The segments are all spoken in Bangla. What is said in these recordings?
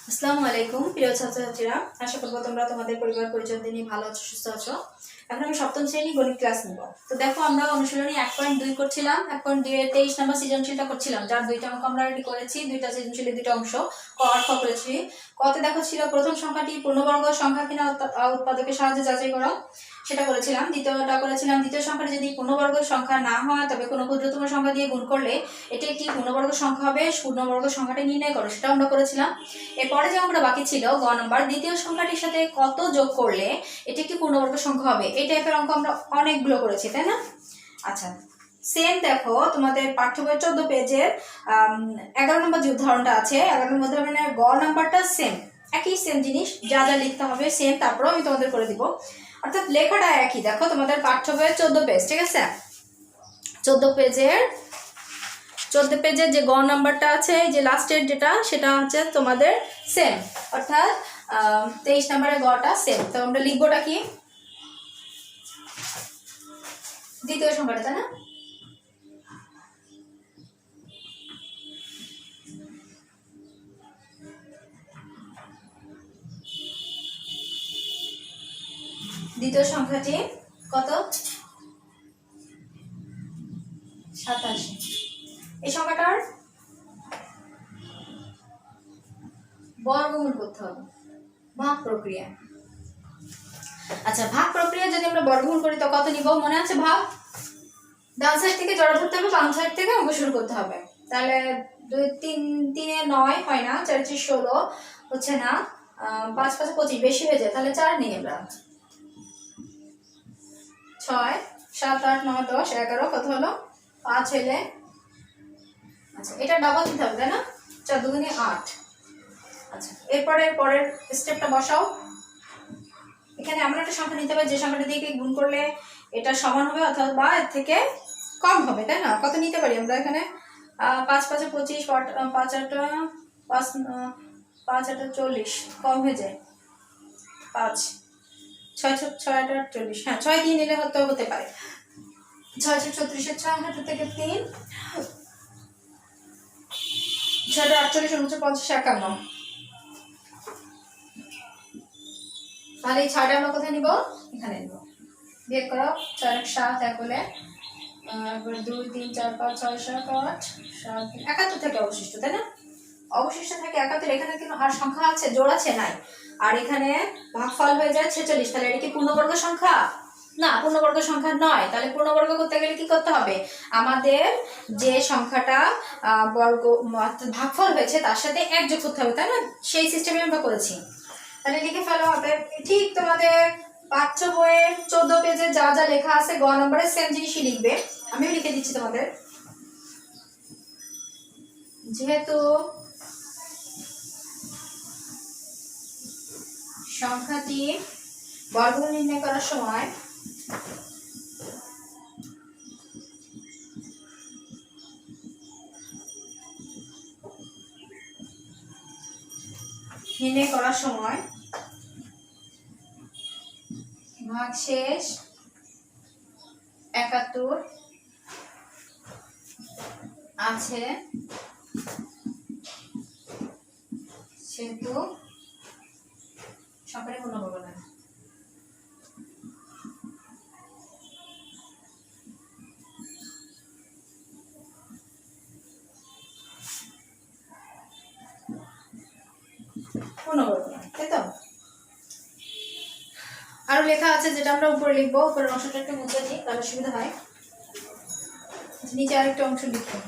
আসসালামু আলাইকুম প্রিয় ছাত্রছাত্রীরা, আশা করবো তোমরা তোমাদের পরিবার পরিজন নিয়ে ভালো আছো, সুস্থ আছো। এখন আমি সপ্তম শ্রেণী গণিত ক্লাস নিব। তো দেখো, আমরা অনুশীলনী 1.2 করছিলাম, 1.2 এর 23 নম্বর সৃজনশীলটা করছিলাম, যার দুইটা অঙ্ক আমরা রেডি করেছি। দুইটা সৃজনশীলের দুইটা অংশ ক আর খ করেছি। কতে দেখো ছিল প্রথম সংখ্যাটি পূর্ণবর্গ সংখ্যা কিনা উৎপাদকের সাহায্যে যাচাই করো, সেটা করেছিলাম। দ্বিতীয়টা করেছিলাম, দ্বিতীয় সংখ্যাটি যদি পূর্ণবর্গ সংখ্যা না হয় তবে কোনো ক্ষুদ্রতম সংখ্যা দিয়ে গুণ করলে এটি একটি পূর্ণবর্গ সংখ্যা হবে, পূর্ণবর্গ সংখ্যাটি নির্ণয় করো, সেটা আমরা করেছিলাম। এরপরে যে অঙ্কটা বাকি ছিল গ নম্বর, দ্বিতীয় সংখ্যাটির সাথে কত যোগ করলে এটি একটি পূর্ণবর্গ সংখ্যা হবে। এই টাইপের অঙ্ক আমরা অনেকগুলো করেছি, তাই না? আচ্ছা, সেম দেখো তোমাদের পাঠ্য বই 14 পেজের 11 নম্বর যে উদাহরণটা আছে, 11 নম্বর উদাহরণের গ নাম্বারটা সেম, একই সেম জিনিস, যা যা লিখতে হবে সেম, তারপরেও আমি তোমাদের করে দিব। অর্থাৎ লেখাটা একই। দেখো তোমাদের পাঠ্য বইয়ের 14 পেজ, ঠিক আছে? 14 পেজের যে গ নাম্বারটা আছে, যে লাস্টের যেটা, সেটা হচ্ছে তোমাদের সেম, অর্থাৎ 23 নম্বরের গটা সেম। তো আমরা লিখবোটা কি? দ্বিতীয় সংখ্যাটা, তাই না? দ্বিতীয় সংখ্যাটি কত? 87। এই সংখ্যাটার বর্গমূল করতে হবে, ভাগ প্রক্রিয়া। আচ্ছা, ভাগ প্রক্রিয়া যদি আমরা বর্গমূল করি তো কত নিব? মনে আছে? ভাগ ডান সাইড থেকে জড়া ধরতে হবে, বাম সাইড থেকে অঙ্ক শুরু করতে হবে। তাহলে 2 3 3 9 হয় না, 4 4 16 হচ্ছে না, 5 5 25 বেশি হয়ে যায়, তাহলে 4 নিই আমরা। 6 7 8 9 10 11 কত হলো? 5 হইলে, আচ্ছা এটা ডাবল দিতে হবে, তাই না? 4 2 8। আচ্ছা, এরপরে পরের স্টেপটা বসাও। এখানে আমরা একটা সংখ্যা নিতে হবে যে সংখ্যাটা দিয়ে গুণ করলে এটা সমান হবে অথবা বা এর থেকে কম হবে, তাই না? কত নিতে পারি আমরা এখানে? 5 5 25, 5 8 5 5 8 40, কম হয়ে যায় 5, 6 6 8 40, হ্যাঁ 6 দিয়ে নিলে হতে পারে। 6 6 36 এর 6 হাতে থেকে 3, 6 48 49 50 51। তাহলে এই 6টা আমরা কোথায় নিব? এখানে নিব। বিয়োগ করো, 4 7 এক হলে 2 3 4 5 6 7 8 7 71 থেকে অবশিষ্ট, তাই না? অবশিষ্ট থাকে 71। এখানে কিন্তু আর সংখ্যা আছে, জোড় আছে? নাই। আর এখানে ভাগফল হয়ে যায় 46। তাহলে এটা কি পূর্ণবর্গ সংখ্যা? না, পূর্ণবর্গ সংখ্যা নয়। তাহলে পূর্ণবর্গ করতে গেলে কি করতে হবে? আমাদের যে সংখ্যাটা বর্গ ভাগফল হয়েছে তার সাথে 1 যোগ করতে হবে, তাই না? সেই সিস্টেমে আমরা করেছি। তাহলে লিখে ফেলো হবে ঠিক তোমাদের পাঠ্য বইয়ের 14 পেজে যা যা লেখা আছে গ নম্বরে সেম জিনিসই লিখবে। আমিও লিখে দিচ্ছি তোমাদের। যেহেতু সংখ্যাটি বর্গমূল নির্ণয় করার সময় ভাগশেষ 71 আছে, সেহেতু সংখ্যাটি পূর্ণবর্গ নয়। পূর্ণবর্গ নয়, তাই তো? আরো লেখা আছে যেটা আমরা উপরে লিখবো, উপরের অংশটা একটু মুছে দিই তাহলে সুবিধা হয়। নিচে আরেকটা অংশ লিখবো।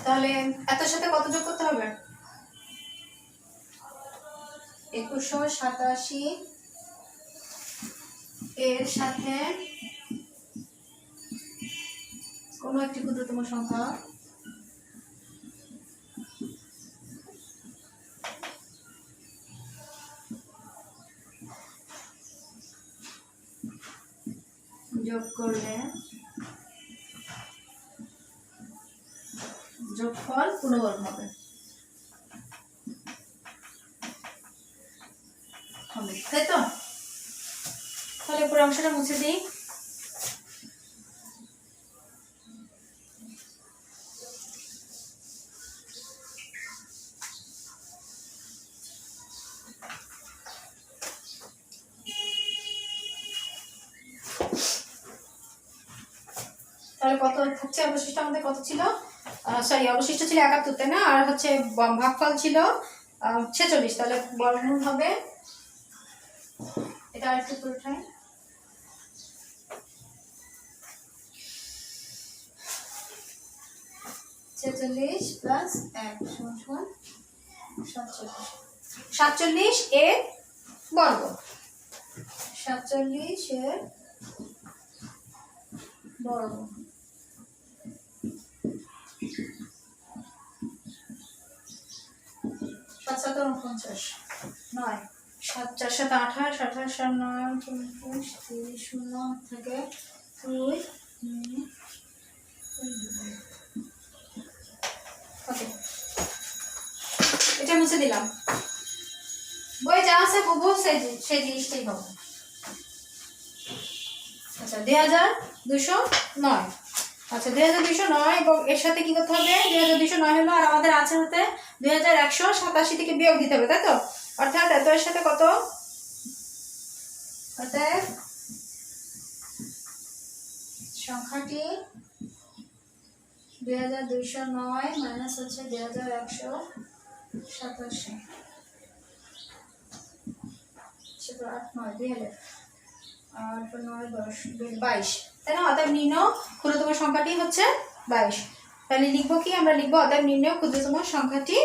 তাহলে এটার সাথে কত যোগ করতে হবে? 2187 এর সাথে কোনো একটি ক্ষুদ্রতম সংখ্যা যোগ করলে যোগফল পূর্ণবর্গ হবে, তাই তো? তাহলে পুরো অংশটা মুছে দিই। তাহলে কত হচ্ছে অবশিষ্ট আমাদের কত ছিল, সরি অবশিষ্ট ছিল 71, তাই না? আর হচ্ছে ভাগফল ছিল 46, তাহলে বর্গমূল হবে, এটা আরেকটু পুরোটাই 46 প্লাস 1 সমান 47 এর বর্গ, 47 এর বর্গ। 7 7 49, 9 7 4 7 28, 28 আর 9 24, 30 0 থেকে 2 ওকে, এটা মুছে দিলাম। বই যা আছে বুবু সেই জিনিসটাই হবে। আচ্ছা 2209, আচ্ছা 2209 এবং এর সাথে কি করতে হবে, 2209 হলো, আর আমাদের আছে হতে 2187 থেকে বিয়োগ দিতে হবে, তাই তো? অর্থাৎ এত এর সাথে কত, অর্থাৎ সংখ্যাটি 2209 মাইনাস হচ্ছে 2187, 8 9 2000 8 9 10 22, তাই না? অতএব নির্ণয় ক্ষুদ্রতম সংখ্যাটি হচ্ছে 22। তাহলে লিখবো কি, আমরা লিখবো অতএব নির্ণয় ক্ষুদ্রতম সংখ্যাটি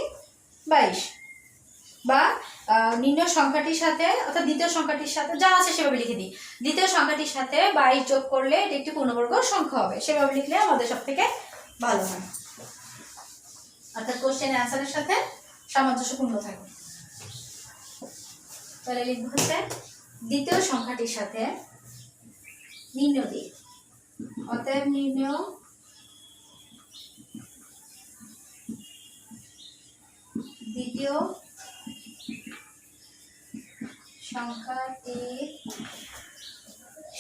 22, বা নির্ণয় সংখ্যাটির সাথে অর্থাৎ দ্বিতীয় সংখ্যাটির সাথে যা আছে সেভাবে লিখে দিই। দ্বিতীয় সংখ্যাটির সাথে 22 যোগ করলে এটি একটি পূর্ণবর্গ সংখ্যা হবে, সেভাবে লিখলে আমাদের সব থেকে ভালো হয়, অর্থাৎ কোশ্চেন অ্যান্সারের সাথে সামঞ্জস্যপূর্ণ থাকে। তাহলে লিখবো হচ্ছে দ্বিতীয় সংখ্যাটির সাথে নির্ণয় দিই, অতএব নির্ণয় দ্বিতীয় সংখ্যাটির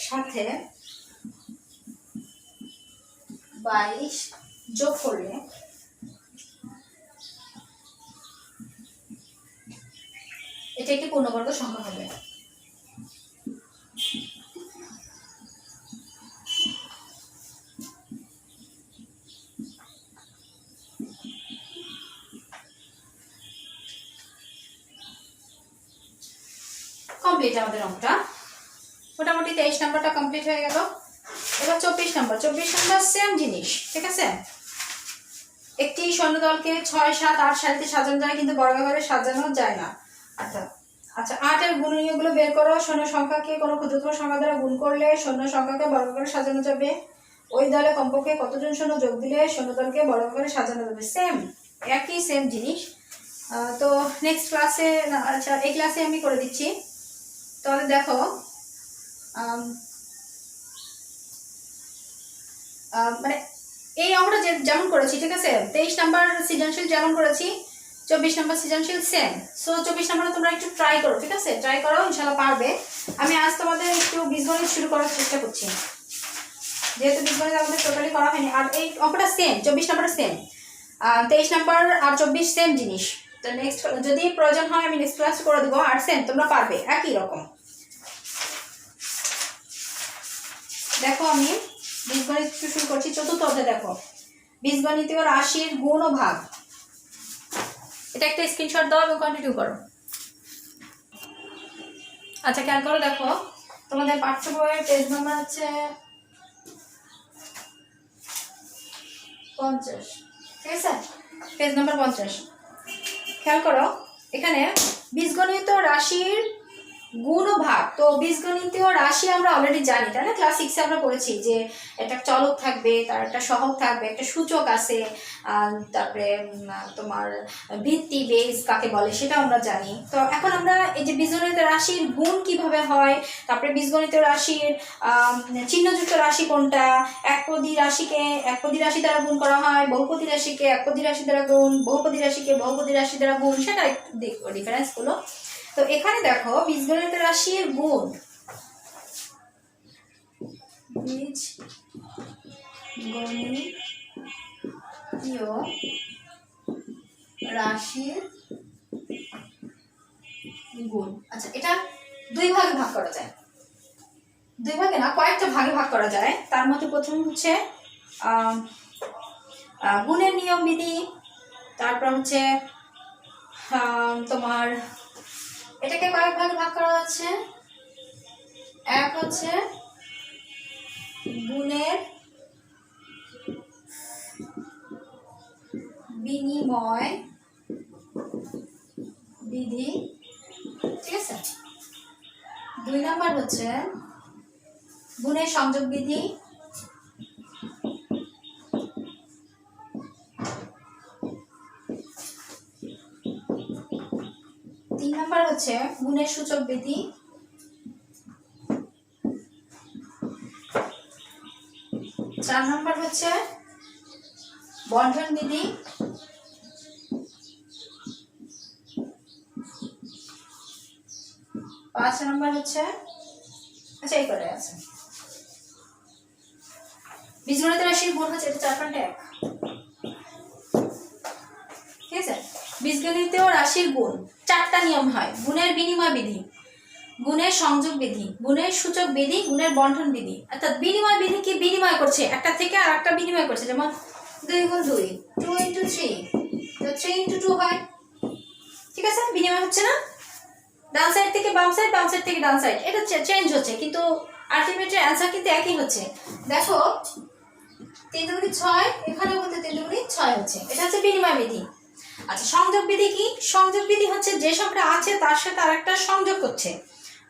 সাথে 22 যোগ করলে এটা একটি পূর্ণবর্গ সংখ্যা হবে। কমপ্লিট আমাদের অঙ্কটা, মোটামুটি 23 নম্বরটা কমপ্লিট হয়ে গেল। এবার 24 নম্বর সেম জিনিস, ঠিক আছে? একটি সৈন্যদলকে 6 7 8 সারিতে সাজানো যায়, কিন্তু বর্গাকারে সাজানো যায় না। আচ্ছা 8 এর গুণনীয়কগুলো বের করো। সৈন্য সংখ্যাকে কোনো ক্ষুদ্রতম সংখ্যা দ্বারা গুণ করলে সৈন্য সংখ্যাকে বর্গাকারে সাজানো যাবে। ওই দলে কমপক্ষে কতজন সৈন্য যোগ দিলে সৈন্যদলকে বর্গাকারে সাজানো যাবে। সেম, একই সেম জিনিস। তো নেক্সট ক্লাসে, আচ্ছা এই ক্লাসে আমি করে দিচ্ছি। তাহলে দেখো, মানে এই অঙ্কটা যেমন করেছি, ঠিক আছে? 23 নাম্বার সৃজনশীল যেমন করেছি, 24 নাম্বার সৃজনশীল সেম। সো 24 নাম্বারে তোমরা একটু ট্রাই করো, ঠিক আছে? ট্রাই করো, ইনশাআল্লাহ পারবে। আমি আজ তোমাদের একটু বীজগণিত শুরু করার চেষ্টা করছি, যেহেতু বীজগণিত আমাদের টোটালি করা হয়নি। আর এই অঙ্কটা সেম, 24 নাম্বার সেম, 23 নাম্বার আর 24 সেম জিনিস। তো নেক্সট যদি প্রয়োজন হয় আমি নেক্সট ক্লাস করে দেবো। আর সেম তোমরা পারবে, একই রকম। দেখো আমি বীজগণিত শুরু করছি। চতুর্থ অধ্যায় দেখো, বীজগণিতীয় রাশির গুণ ও ভাগ। এটা একটা স্ক্রিনশট দাও এবং কন্টিনিউ করো। আচ্ছা খেয়াল করো, দেখো তোমাদের পাঠ্য বইয়ের পেজ নাম্বার হচ্ছে 50, ঠিক আছে? Page number 50। খেয়াল করো, এখানে বীজগণিতীয় রাশির গুণ ও ভাগ। তো বীজগণিতীয় রাশি আমরা অলরেডি জানি, তাই না? ক্লাস 6 আমরা পড়েছি যে একটা চলক থাকবে, তার একটা সহগ থাকবে, একটা সূচক আছে, তারপরে তোমার ভিত্তি বেস কাকে বলে সেটা আমরা জানি। তো এখন আমরা এই যে বীজগণিতীয় রাশির গুণ কিভাবে হয়, তারপরে বীজগণিতীয় রাশির চিহ্নযুক্ত রাশি কোনটা, একপদী রাশিকে একপদী রাশি দ্বারা গুণ করা হয়, বহুপদী রাশিকে একপদী রাশি দ্বারা গুণ, বহুপদী রাশিকে বহুপদী রাশি দ্বারা গুণ, সেটা একটু ডিফারেন্স গুলো। তো এখানে দেখো বীজগণিত রাশির গুণ, বীজগণিতীয় রাশির গুণ। আচ্ছা এটা দুই ভাগে ভাগ করা যায়, কয়েকটা ভাগে ভাগ করা যায়। তার মধ্যে প্রথম হচ্ছে গুণের নিয়ম বিধি, তারপর হচ্ছে তোমার এটাকে কয়েক ভাগে ভাগ করা যাচ্ছে। এক হচ্ছে গুণের বিনিময় বিধি, ঠিক আছে। 2 নাম্বার হচ্ছে গুণের সংযোগ বিধি। 3 নাম্বার হচ্ছে গুণের সূচক বিধি। 4 নাম্বার হচ্ছে বন্ধন বিধি। 5 নাম্বার হচ্ছে, আচ্ছা এই করে আছে বীজগণিত রাশির গুণ হচ্ছে এটা 4.1, ঠিক আছে। বীজগণিত রাশির গুণ 4টা নিয়ম হয়। গুণের বিনিময় বিধি, গুণের সংযোগ বিধি, গুণের সূচক বিধি, গুণের বন্ধন বিধি। অর্থাৎ বিনিময় বিধি কি বিনিময় করছে, একটা থেকে আর একটা বিনিময় করছে। যেমন 2 গুণ 2, 2 into 3, তো 3 into 2 হয়, ঠিক আছে। বিনিময় হচ্ছে না, ডান সাইড থেকে বাম সাইড, বাম সাইড থেকে ডান সাইড, এটা চেঞ্জ হচ্ছে কিন্তু আলটিমেটলি অ্যান্সার কিন্তু একই হচ্ছে। দেখো 3 দুগুণে 6, এখানেও কিন্তু 3 দুগুণে 6 হচ্ছে, এটা হচ্ছে বিনিময় বিধি। আচ্ছা সংযোগ বিধি কি? সংযোগ বিধি হচ্ছে যে সংখ্যা আছে তার সাথে আরেকটা সংযোগ করছে।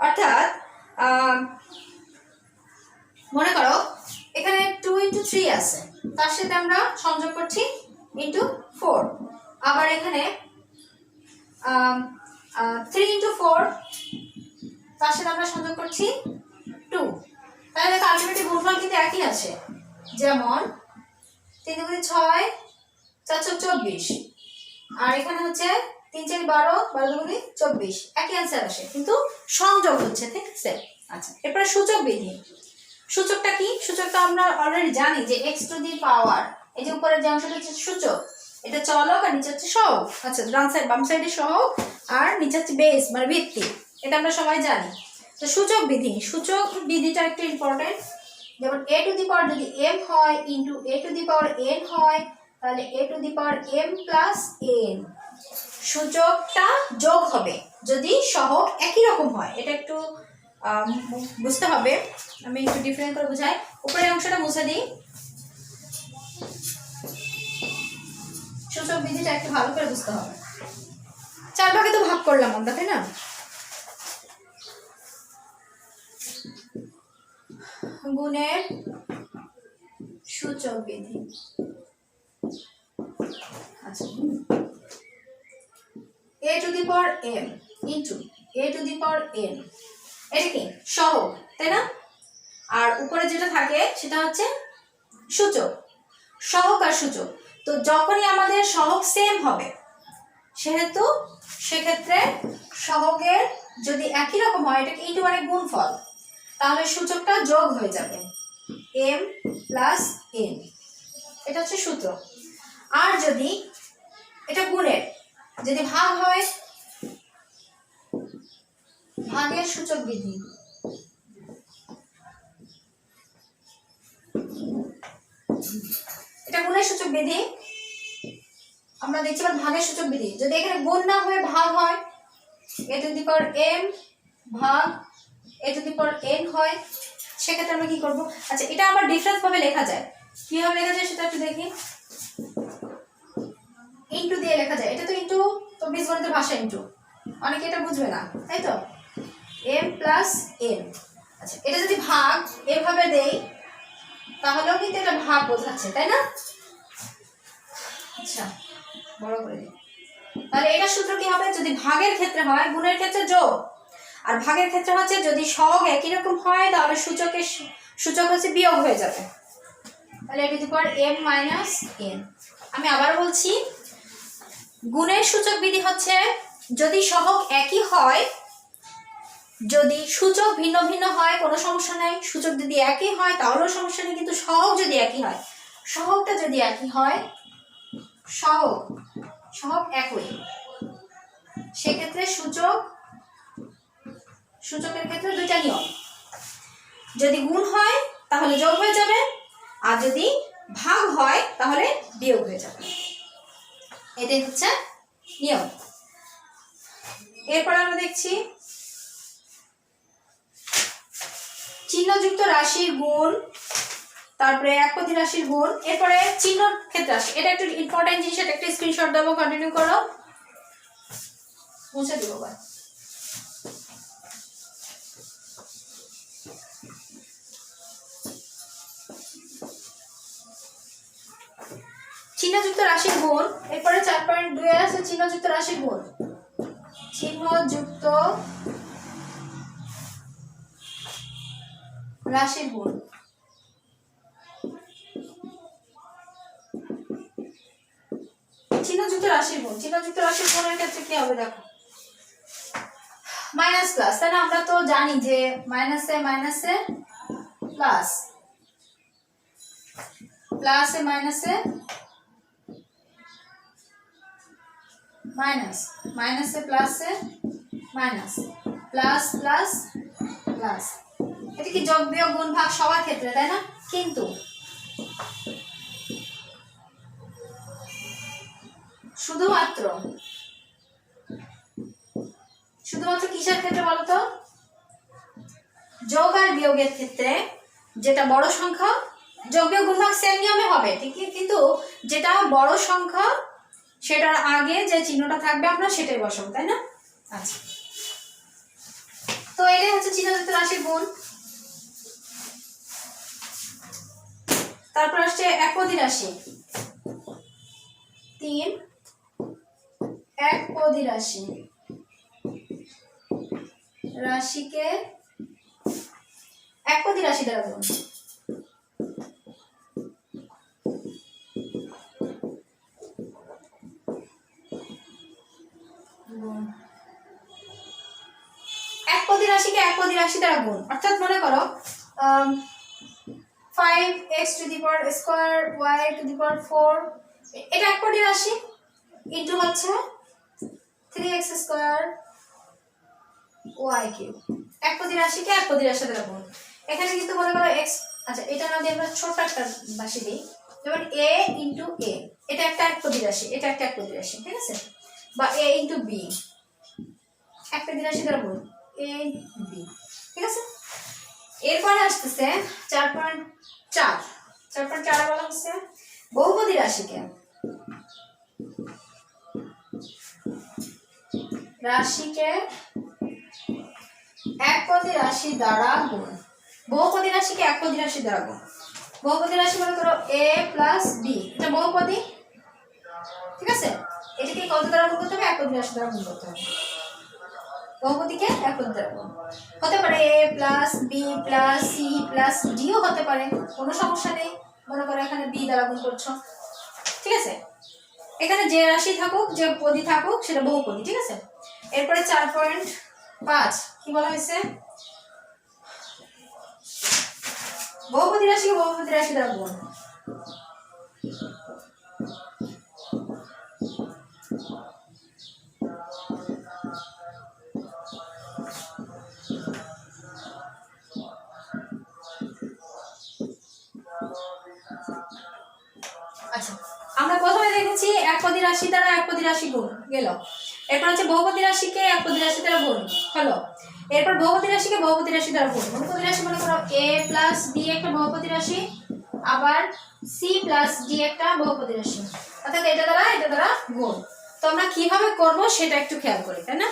অর্থাৎ মনে করো এখানে 2 into 3 আছে, তার সাথে আমরা সংযোগ করছি into 4। আবার এখানে 3 into 4, তার সাথে আমরা সংযোগ করছি 2। তাহলে দেখো আলটিমেটলি গুণফল কিন্তু একই আছে। যেমন 3 দুগুণে 6, 4 4 24, আর এখানে হচ্ছে 3 4 12, 12 দুগুণে 24, একই অ্যান্সার আসে কিন্তু সংযোগ হচ্ছে, ঠিক আছে। আচ্ছা এরপরে সূচক বিধি। সূচকটা কি? সূচকটা আমরা অলরেডি জানি যে x টু দি পাওয়ার, এই যে উপরের যে অংশটা হচ্ছে সূচক, এটা চলক আর নিচে হচ্ছে সহগ। আচ্ছা ডান সাইড বাম সাইডে সহগ আর নিচে হচ্ছে বেস মানে ভিত্তি, এটা আমরা সবাই জানি। তো সূচক বিধি, সূচক বিধিটা একটু ইম্পর্টেন্ট। যেমন a টু দি পাওয়ার যদি m হয় into a to the power n হয়, তাহলে a to the power m plus n, সূচকটা যোগ হবে যদি সহগ একই রকম হয়। এটা একটু বুঝতে হবে, আমি একটু ডিফারেন্ট করে বুঝাই। উপরের অংশটা মুছে দিই, সূচক বিধিটা একটু ভালো করে বুঝতে হবে। 4 ভাগে তো ভাগ করলাম আমরা, তাই না? গুণের সূচক বিধি। আচ্ছা a to the power m into a to the power n, এটা কি সহগ, তাই না? আর উপরে যেটা থাকে সেটা হচ্ছে সূচক, সহগ আর সূচক। তো যখনই আমাদের সহগ সেম হবে সেহেতু সেক্ষেত্রে সহগের যদি একই রকম হয়, এটাকে ইনটু মানে গুণফল, তাহলে সূচকটা যোগ হয়ে যাবে m প্লাস n, এটা হচ্ছে সূত্র। আর যদি এটা গুণের যদি ভাগ হয়, ভাগের সূচক বিধি। এটা গুণের সূচক বিধি, আমরা দেখছি ভাগের সূচক বিধি। যদি এখানে গুণ না হয়ে ভাগ হয়, a to the power m ভাগ a to the power n হয়, সেক্ষেত্রে আমরা কি করব? আচ্ছা এটা আবার ডিফারেন্স ভাবে লেখা যায়, কিভাবে লেখা যায় সেটা একটু দেখি। ইনটু দিয়ে লেখা যায়, এটা তো ইনটু, তো বীজগণিতের ভাষা ইনটু, অনেকে এটা বুঝবে না, তাই তো m প্লাস n। আচ্ছা এটা যদি ভাগ এভাবে দেই তাহলেও কিন্তু এটা ভাগ বোঝাচ্ছে, তাই না? আচ্ছা বড় করে দিই, তাহলে এটা সূত্র কি হবে? যদি ভাগের ক্ষেত্রে হয়, গুণের ক্ষেত্রে যোগ, আর ভাগের ক্ষেত্রে হচ্ছে যদি সহগ একই রকম হয় তাহলে সূচক হচ্ছে বিয়োগ হয়ে যাবে। তাহলে a to the power m minus n। আমি আবার বলছি, গুণের সূচক বিধি হচ্ছে যদি সহগ একই হয়, যদি সূচক ভিন্ন ভিন্ন হয় কোনো সমস্যা নাই, সূচক যদি একই হয় তাহলেও সমস্যা নেই, কিন্তু সহগ যদি একই হয়, সহগটা যদি একই হয়, সহগ একই, সেক্ষেত্রে সূচকের ক্ষেত্রে দুইটা নিয়ম, যদি গুণ হয় তাহলে যোগ হয়ে যাবে, আর যদি ভাগ হয় তাহলে বিয়োগ হয়ে যাবে, এটাই হচ্ছে নিয়ম। এরপর আমরা দেখছি চিহ্নযুক্ত রাশির গুণ, তারপরে একপদী রাশির গুণ, এরপরে চিহ্ন ক্ষেত্রে আসে। এটা একটু ইম্পর্টেন্ট জিনিস, এটা একটা স্ক্রিনশট দেবো, কন্টিনিউ করো, মুছে দিব। চিহ্নযুক্ত রাশির গুণ, এরপরে 4.2 এ আছে চিহ্নযুক্ত রাশির গুণ। চিহ্নযুক্ত রাশির গুণ, চিহ্নযুক্ত রাশির গুণ, চিহ্নযুক্ত রাশির গুণের ক্ষেত্রে কি হবে দেখো, মাইনাস প্লাস, তাই না? আমরা তো জানি যে মাইনাসে মাইনাসে প্লাস, প্লাসে মাইনাসে মাইনাস, মাইনাসে প্লাসে মাইনাস, প্লাস প্লাস প্লাস, এটা কি যোগ বিয়োগ গুণ ভাগ সবার ক্ষেত্রে, তাই না? কিন্তু শুধুমাত্র কিসের ক্ষেত্রে বলতো? যোগ আর বিয়োগের ক্ষেত্রে, যেটা বড় সংখ্যা যোগ বিয়োগ গুণ ভাগ সেম নিয়মে হবে ঠিক, কিন্তু যেটা বড় সংখ্যা সেটার আগে যে চিহ্নটা থাকবে আমরা সেটাই বসাবো, তাই না? আচ্ছা, তো এটাই হচ্ছে চিহ্নযুক্ত রাশির গুণ। তারপর আসছে একপদী রাশি, 3 একপদী রাশি, রাশিকে একপদী রাশি দ্বারা গুণ। একপদী রাশিকে একপদী রাশি দ্বারা গুণ, অর্থাৎ মনে করো 5x to the power square y to the power 4, এটা একপদী রাশি, ইনটু হচ্ছে 3x স্কয়ার y কিউব। একপদী রাশিকে একপদী রাশি দ্বারা গুণ। এখানে কিন্তু মনে করো x, আচ্ছা এটা না দিয়ে আমরা ছোট একটা রাশি দিই, যেমন a ইনটু a, এটা একটা একপদী রাশি, এটা একটা একপদী রাশি, ঠিক আছে? বা a ইনটু b, একপদী রাশি দ্বারা গুণ a b, ঠিক আছে? এরপরে আসতেছে 4.4, 4.4 বলা হচ্ছে বহুপদী রাশিকে একপদী রাশি দ্বারা গুণ। বহুপদী রাশিকে একপদী রাশি দ্বারা গুণ। বহুপদী রাশি মনে করো a প্লাস b, এটা বহুপদী, ঠিক আছে? এটাকে কত দ্বারা গুণ করতে হবে? একপদী রাশি দ্বারা গুণ করতে হবে। বহুপদীকে একপদী দ্বারা গুণ হতে পারে a plus b plus c plus d ও হতে পারে, কোনো সমস্যা নেই। মনে করো এখানে b দ্বারা গুণ করছো, ঠিক আছে? এখানে যে রাশি থাকুক, যে পদী থাকুক, সেটা বহুপদী, ঠিক আছে? এরপরে 4.5 কি বলা হয়েছে? বহুপদী রাশিকে বহুপদী রাশি দ্বারা গুণ। আচ্ছা, আমরা প্রথমে দেখেছি একপদী রাশি দ্বারা একপদী রাশি গুণ গেল, এরপর হচ্ছে বহুপদী রাশিকে একপদী রাশি দ্বারা গুণ হলো, এরপর বহুপদী রাশিকে বহুপদী রাশি দ্বারা গুণ। বহুপদী রাশি মনে করো a প্লাস b একটা বহুপদী রাশি, আবার c প্লাস d একটা বহুপদী রাশি, অর্থাৎ এটা দ্বারা গুণ। তো আমরা কিভাবে করব সেটা একটু খেয়াল করি, তাই না?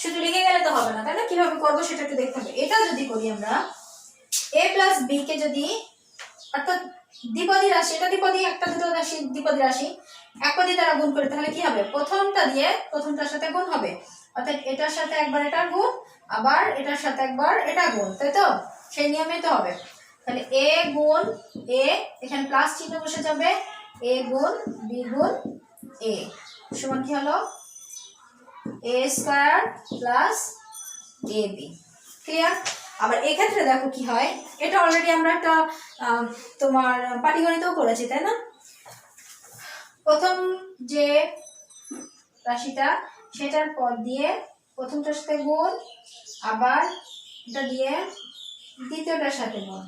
শুধু লিখে গেলে তো হবে না, তাই না? কিভাবে করব সেটা একটু দেখতে হবে। এটা যদি করি আমরা a প্লাস b কে যদি, অর্থাৎ দ্বিপদী রাশি, এটা দ্বিপদী, একটা দুটো রাশি দ্বিপদী রাশি, একপদী দ্বারা গুণ করে, তাহলে কি হবে? প্রথমটা দিয়ে প্রথমটার সাথে গুণ হবে, অর্থাৎ এটার সাথে একবার এটা গুণ, আবার এটার সাথে একবার এটা গুণ, তাই তো? সেই নিয়মেই তো হবে। তাহলে a গুণ a, এখানে প্লাস চিহ্ন বসে যাবে, a গুণ b গুণ a সমান কি হলো? a square plus ab। Clear? আবার এক্ষেত্রে দেখো কি হয়, এটা অলরেডি আমরা একটা তোমার পাটিগণিতও করেছি, তাই না? প্রথম যে রাশিটা সেটার পর দিয়ে প্রথমটার সাথে গুণ, আবার এটা দিয়ে দ্বিতীয়টার সাথে গুণ,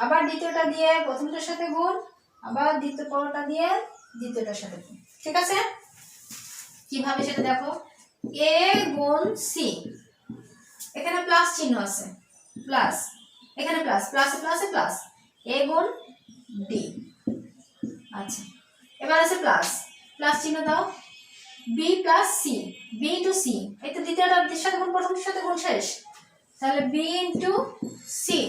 আবার দ্বিতীয়টা দিয়ে প্রথমটার সাথে গুণ, আবার দ্বিতীয় পরোটা দিয়ে দ্বিতীয়টার সাথে গুণ। ঠিক আছে, কিভাবে সেটা দেখো। এ গুণ সি, এখানে প্লাস চিহ্ন আছে, প্লাস, এখানে প্লাস, প্লাসে প্লাসে প্লাস, এ গুণ ডি। আচ্ছা, এবার আছে প্লাস, প্লাস চিহ্ন দাও, B plus C, B into C, এই তো দ্বিতীয়টার সাথে গুণ প্রথমটার সাথে গুণ শেষ, তাহলে বি ইন্টু সি,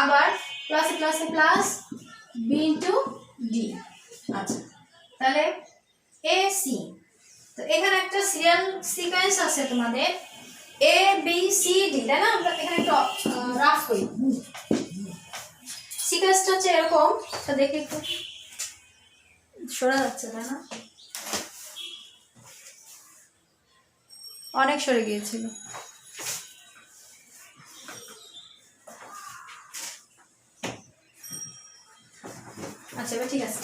আবার প্লাসে প্লাসে প্লাস, বি ইন্টু ডি। আচ্ছা, তাহলে এ সি, তো এখানে একটা সিরিয়াল সিকোয়েন্স আছে তোমাদের এ বি সি ডি, তাই না? আমরা এখানে একটু রাফ করি, সিকোয়েন্সটা হচ্ছে এরকম, তো দেখি একটু সরা যাচ্ছে, তাই না? অনেক সরে গিয়েছিল। আচ্ছা, এবার ঠিক আছে,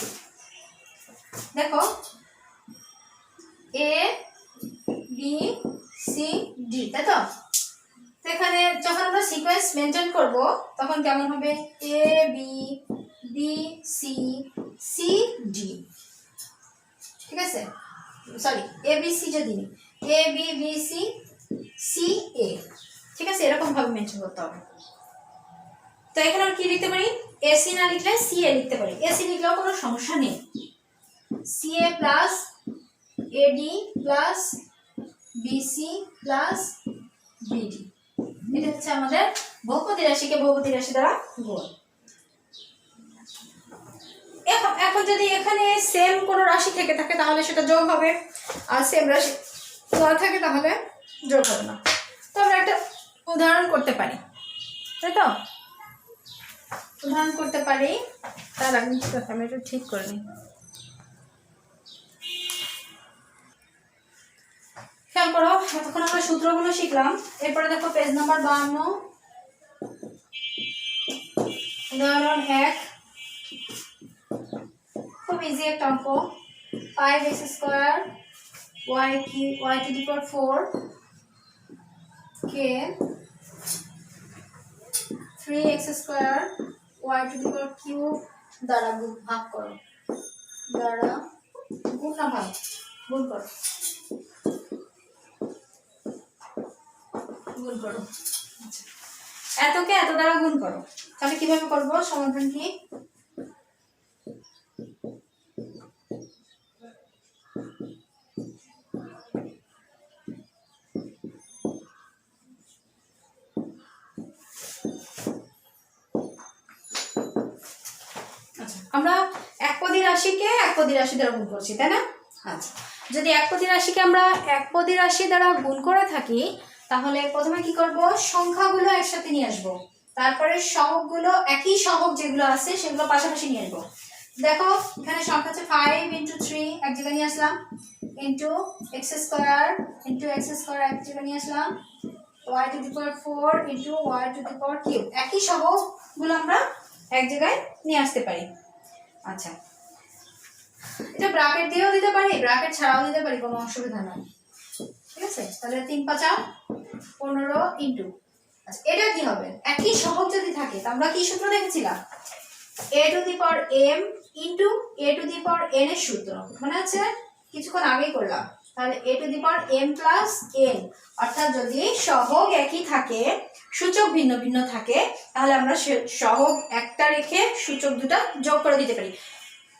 দেখো এ বি সি ডি, তাই তো? এখানে যখন আমরা সিকোয়েন্স মেনটেন করব তখন কেমন হবে, A B B C C D, ঠিক আছে? সরি, এ বি সি যদি A B B C C A, ঠিক আছে? এরকম ভাবে মেনটেন করতে হবে। তো এখানে আমরা কি লিখতে পারি, এসি না লিখলে সি এ লিখতে পারি, এসি লিখলেও কোনো সমস্যা নেই, C A plus AD plus BC plus BD, এটা হচ্ছে আমাদের বহুপদী রাশিকে বহুপদী রাশি দ্বারা গুণ। এখন যদি এখানে সেম কোনো রাশি থেকে থাকে তাহলে সেটা যোগ হবে, আর সেম রাশি না থাকে তাহলে যোগ হবে না। তো আমরা একটা উদাহরণ করতে পারি, তাই তো? উদাহরণ করতে পারি, তার আগে আমি একটু ঠিক করে নিই। খেয়াল করো, এতক্ষণ আমরা সূত্রগুলো শিখলাম, এরপরে দেখো পেজ নাম্বার 52, উদাহরণ 1, খুব ইজি একটা অঙ্ক, 5x square y to the power 4 K 3x square y to the power cube দ্বারা ভাগ করো, দ্বারা গুণ না ভাগ, গুণ করো, গুণ করো। আচ্ছা, এতকে এত দ্বারা গুণ করো, তাহলে কিভাবে করবো, সমাধান কি? আমরা একপদী রাশিকে একপদী রাশি দ্বারা গুণ করছি, তাই না? আচ্ছা, যদি একপদী রাশিকে আমরা একপদী রাশি দ্বারা গুণ করে থাকি তাহলে প্রথমে কি করব, সংখ্যাগুলো একসাথে নিয়ে আসবো, তারপরে সহগগুলো একই সহগ যেগুলো আছে সেগুলো পাশাপাশি নিয়ে আসবো। দেখো এখানে সংখ্যা আছে 5 × 3 এক জায়গায় নিয়ে আসলাম, ইন্টু এক্স স্কয়ার এক জায়গায় নিয়ে আসলাম, y to the power 4 into y to the power cube, একই সহগগুলো আমরা এক জায়গায় নিয়ে আসতে পারি। আচ্ছা, এটা ব্র্যাকেট দিয়েও দিতে পারি, ব্র্যাকেট ছাড়াও দিতে পারি, কোনো অসুবিধা নাই, ঠিক আছে? তাহলে 3 × 5 = 15 ইন্টু, আচ্ছা এটা কি হবে, একই সহগ যদি থাকে তা আমরা কি সূত্র দেখেছিলাম, a to the power m into a to the power n এর সূত্র, মনে আছে? কিছুক্ষণ আগেই করলাম। তাহলে a to the power m plus n, অর্থাৎ যদি সহগ একই থাকে সূচক ভিন্ন ভিন্ন থাকে তাহলে আমরা সহগ একটা রেখে সূচক দুটো যোগ করে দিতে পারি।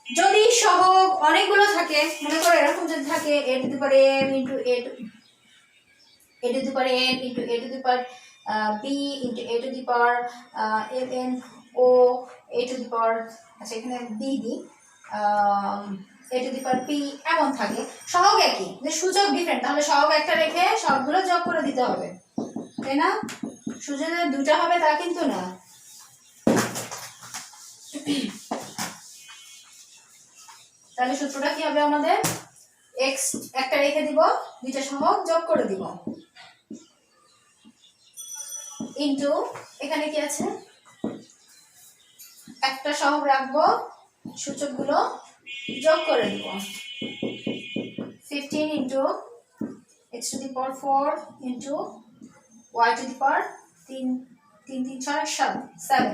যদি সহগ অনেকগুলো থাকে, মনে করো এরকম যদি থাকে a to the power m into a to the power n into a to the power b into a to the power n ও a টু দি পাওয়ার, আচ্ছা এখানে b the a to the power p, এমন থাকে, সহগ একই যে সূচক ডিফারেন্ট, তাহলে সহগ একটা রেখে সবগুলো যোগ করে দিতে হবে, তাই না? সূচক দুটো হবে তা কিন্তু না। তাহলে সূত্রটা কি হবে আমাদের, x একটা রেখে দিব, দুইটা সহগ যোগ করে দিব, ইন্টু এখানে কি আছে, একটা সহগ রাখবো, সূচকগুলো যোগ করে দিব, 15 into x to the power 4 into y to the পাওয়ার 3 3 3 6 7,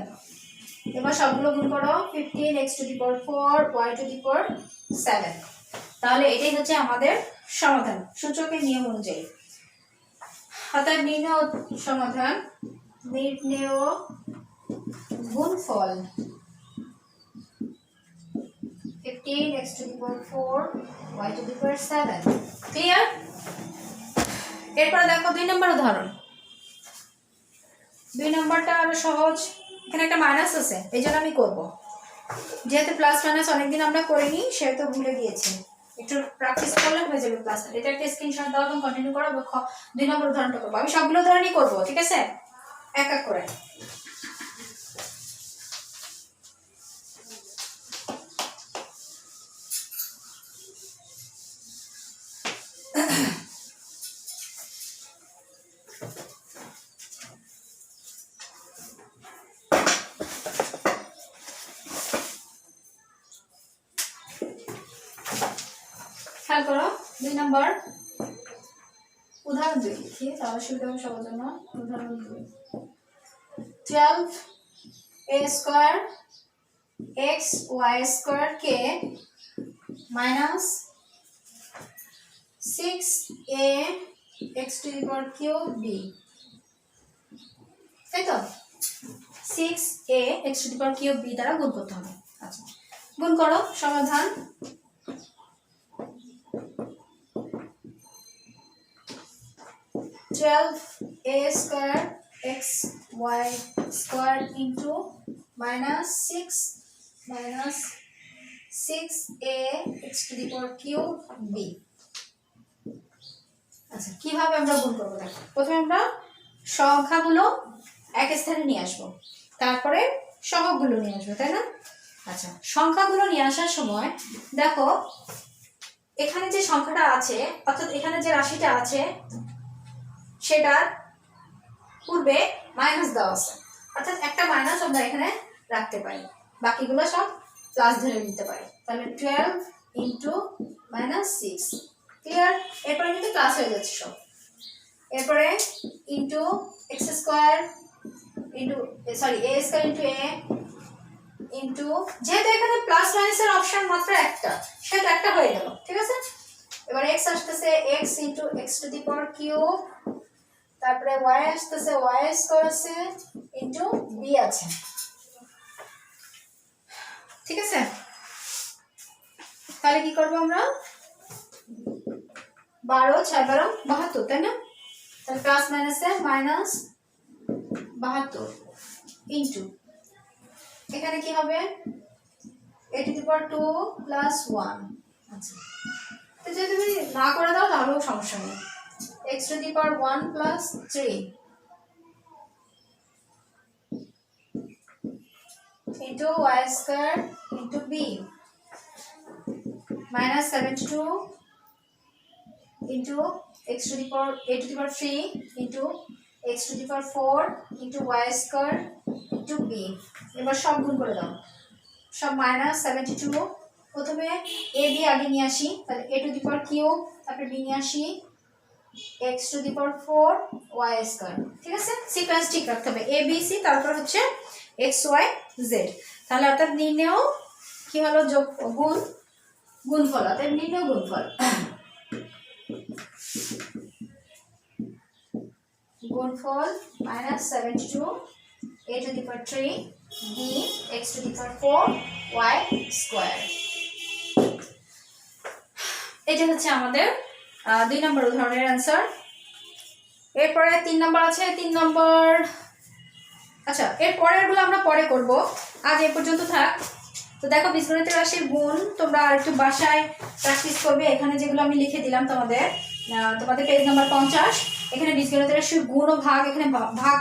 এবার সবগুলো গুণ করো 15 x to the power 4 y to the power 7। তাহলে এটাই হচ্ছে আমাদের সমাধান সূচকের নিয়ম অনুযায়ী। অর্থাৎ নির্ণয় সমাধান, নির্ণয় গুণফল 15 x to the power 4 y to the power 7। Clear? এরপর দেখো 2 নম্বর উদাহরণ। 2 নম্বরটা আরো সহজ। এখানে একটা মাইনাস আছে, এইজন্য আমি করব। যেহেতু প্লাস মাইনাস অনেকদিন আমরা করিনি, সেহেতু ভুলে গিয়েছি। একটু প্র্যাকটিস করলে হয়ে যাবে প্লাস। এটা একটা স্ক্রিনশট দাও এবং কন্টিনিউ করো। 2 নম্বর উদাহরণটা করব। আমি সবগুলো উদাহরণই করব, ঠিক আছে? এক এক করে। খেয়াল করো 2 নম্বর উদাহরণ 2 লিখি, তাহলে সুবিধা হবে সবার জন্য। উদাহরণ 2, 12a square x y square k minus 6a x to the power cube b, তাই তো? 6a x to the power cube b দ্বারা গুণ করতে হবে। আচ্ছা, গুণ করো। সমাধান, a square x y square into minus 6a x to the power cube b। আচ্ছা, কিভাবে আমরা গুণ করব দেখো। প্রথমে আমরা সংখ্যাগুলো এক স্থানে নিয়ে আসব, তারপরে সহগগুলো নিয়ে আসবো, তাই না? আচ্ছা, সংখ্যাগুলো নিয়ে আসার সময় দেখো এখানে যে সংখ্যাটা আছে, অর্থাৎ এখানে যে রাশিটা আছে সেটার পূর্বে মাইনাস দেওয়া আছে, অর্থাৎ একটা মাইনাস আমরা এখানে রাখতে পারি, বাকিগুলো সব প্লাস ধরে নিতে পারি। তাহলে 12 ইন্টু মাইনাস 6, ক্লিয়ার? এরপরে কিন্তু প্লাস হয়ে যাচ্ছে সব। এরপরে ইন্টু এক্স স্কোয়ার ইন্টু এ স্কোয়ার ইন্টু এ ইন্টু, যেহেতু এখানে প্লাস মাইনাসের অপশন মাত্র একটা, সেটা একটা হয়ে গেল, ঠিক আছে? এবার এক্স আসতেছে x into x two the power cube, তারপরে y আসতেছে y স্কয়ার আছে ইনটু b আছে, ঠিক আছে? তাহলে কি করব আমরা? 12 6 12 72, তাই না? তাহলে প্লাস মাইনাসে মাইনাস 72 ইনটু এখানে কি হবে a to the power 2 plus 1। আচ্ছা, তো যদি তুমি না করে দাও তাহলেও সমস্যা নেই। x to the power 1 plus 3 into y square into b minus 72 into x to the power a to the power 3 into x to the power 4 into y square into b। এবার সব গুণ করে দাও, সব মাইনাস 72। প্রথমে a b আগে নিয়ে আসি, তাহলে a to the power cube, তারপরে b নিয়ে আসি x to the power 4 y square, ঠিক আছে? সিকোয়েন্স ঠিক রাখতে হবে, a b c, তারপর হচ্ছে x y z। তাহলে অর্থাৎ নির্ণয় কি হলো? যোগ গুণফল, অর্থাৎ নির্ণয় গুণফল। গুণফল minus 72 a to the power 3 b x to the power 4 y square। এটা হচ্ছে আমাদের 2 নম্বর উদাহরণের অ্যান্সার। এরপরে 3 নম্বর আছে। 3 নম্বর, আচ্ছা এর পরেরগুলো আমরা পরে করব, আজ এ পর্যন্ত থাক। তো দেখো বীজগণিতের রাশির গুণ তোমরা একটু বাসায় প্র্যাকটিস করবে। এখানে যেগুলো আমি লিখে দিলাম তোমাদের পেজ নাম্বার 50, এখানে বীজগণিতের রাশির গুণ ও ভাগ, এখানে ভাগ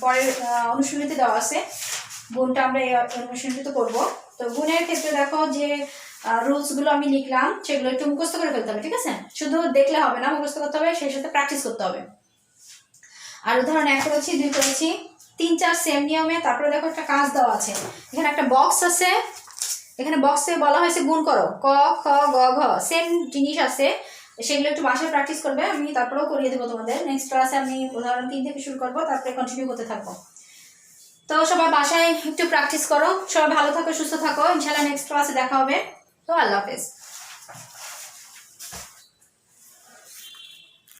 পরের অনুশীলনীতে দেওয়া আছে। গুণটা আমরা এই অনুশীলনীতে করব। তো গুণের ক্ষেত্রে দেখো যে রুলসগুলো আমি লিখলাম সেগুলো একটু মুখস্থ করে ফেলতে হবে, ঠিক আছে? শুধু দেখলে হবে না, মুখস্থ করতে হবে, সেই সাথে প্র্যাকটিস করতে হবে। আর উদাহরণ 1 করেছি, 2 করেছি, 3 4 সেম নিয়মে। তারপরে দেখো একটা কাজ দেওয়া আছে, এখানে একটা বক্স আছে, এখানে বক্সে বলা হয়েছে গুণ করো, ক খ গ ঘ সেম জিনিস আছে, সেগুলো একটু বাসায় প্র্যাকটিস করবে। আমি তারপরেও করিয়ে দেবো তোমাদের। নেক্সট ক্লাসে আমি উদাহরণ 3 থেকে শুরু করবো, তারপরে কন্টিনিউ করতে থাকবো। তো সবাই বাসায় একটু প্র্যাকটিস করো, সবাই ভালো থাকো, সুস্থ থাকো, ইনশাল্লাহ নেক্সট ক্লাসে দেখা হবে। তো আল্লাহ হাফেজ।